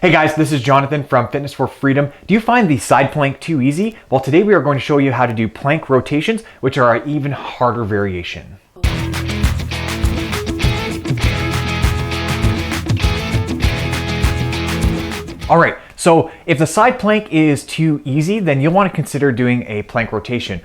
Hey guys, this is Jonathan from Fitness for Freedom. Do you find the side plank too easy? Well, today we are going to show you how to do plank rotations, which are an even harder variation. All right, so if the side plank is too easy, then you'll want to consider doing a plank rotation.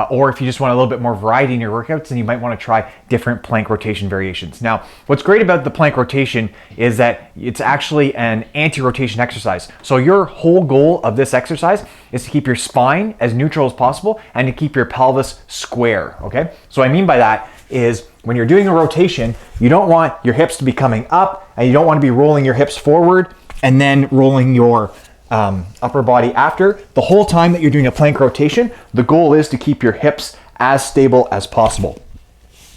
Or if you just want a little bit more variety in your workouts, then you might want to try different plank rotation variations. Now, what's great about the plank rotation is that it's actually an anti-rotation exercise. So your whole goal of this exercise is to keep your spine as neutral as possible and to keep your pelvis square, okay? So what I mean by that is when you're doing a rotation, you don't want your hips to be coming up and you don't want to be rolling your hips forward and then rolling your upper body after. The whole time that you're doing a plank rotation, the goal is to keep your hips as stable as possible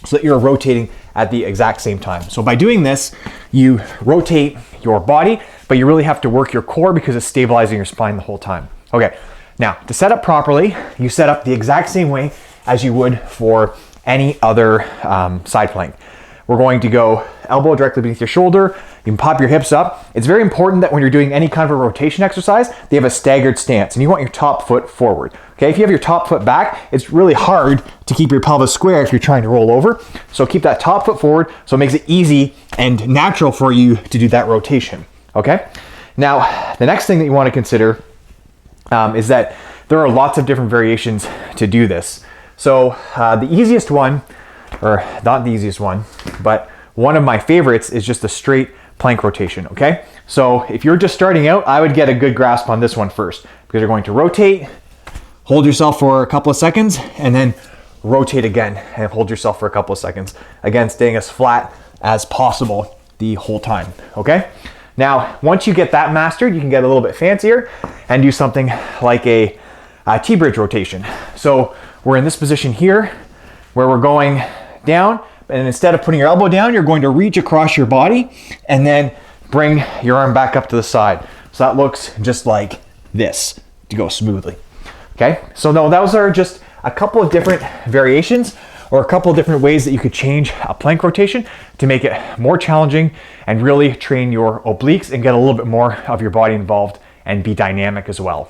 so that you're rotating at the exact same time. So by doing this, you rotate your body, but you really have to work your core because it's stabilizing your spine the whole time. Okay, now to set up properly, you set up the exact same way as you would for any other side plank. We're going to go elbow directly beneath your shoulder. You can pop your hips up. It's very important that when you're doing any kind of a rotation exercise, they have a staggered stance and you want your top foot forward. Okay, if you have your top foot back, it's really hard to keep your pelvis square if you're trying to roll over. So keep that top foot forward so it makes it easy and natural for you to do that rotation. Okay, now the next thing that you want to consider is that there are lots of different variations to do this. So the easiest one, or not the easiest one, but one of my favorites is just a straight plank rotation, okay? So if you're just starting out, I would get a good grasp on this one first because you're going to rotate, hold yourself for a couple of seconds, and then rotate again and hold yourself for a couple of seconds. Again, staying as flat as possible the whole time, okay? Now, once you get that mastered, you can get a little bit fancier and do something like a T-bridge rotation. So we're in this position here where we're going down, and instead of putting your elbow down, you're going to reach across your body and then bring your arm back up to the side. So that looks just like this to go smoothly. Okay, so no, those are just a couple of different variations or a couple of different ways that you could change a plank rotation to make it more challenging and really train your obliques and get a little bit more of your body involved and be dynamic as well.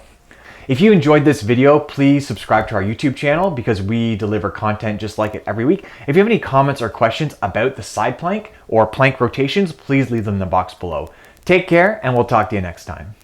If you enjoyed this video, please subscribe to our YouTube channel because we deliver content just like it every week. If you have any comments or questions about the side plank or plank rotations, please leave them in the box below. Take care, and we'll talk to you next time.